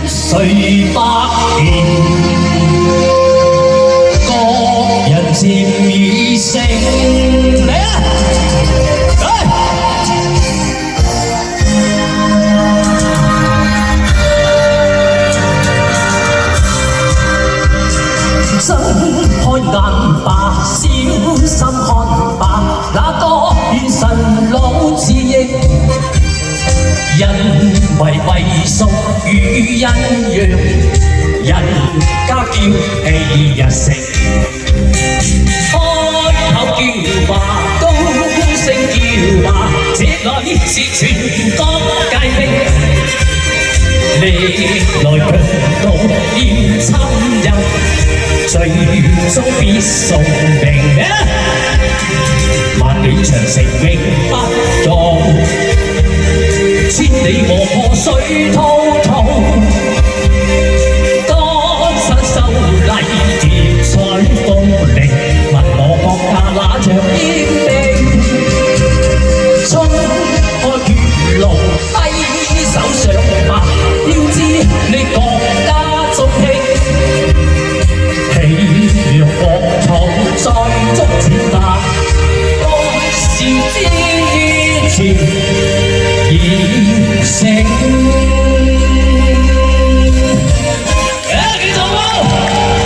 誰百年，各人漸已成。嚟啊！睜開眼吧，小心看吧，那個元神老自認。人為屬與陰陽，人家叫氣日成。開口叫話，高聲叫話，這裏是全國皆兵。你來強盜要侵入，最終必送命。萬里長城永不動，千里黃河水滔滔。江山秀麗，鐵彩鋒利，問我國家哪像英兵？衝開血路，揮手上馬，要知你國家中興。喜若國土在足踐踏，愛是之於前已成。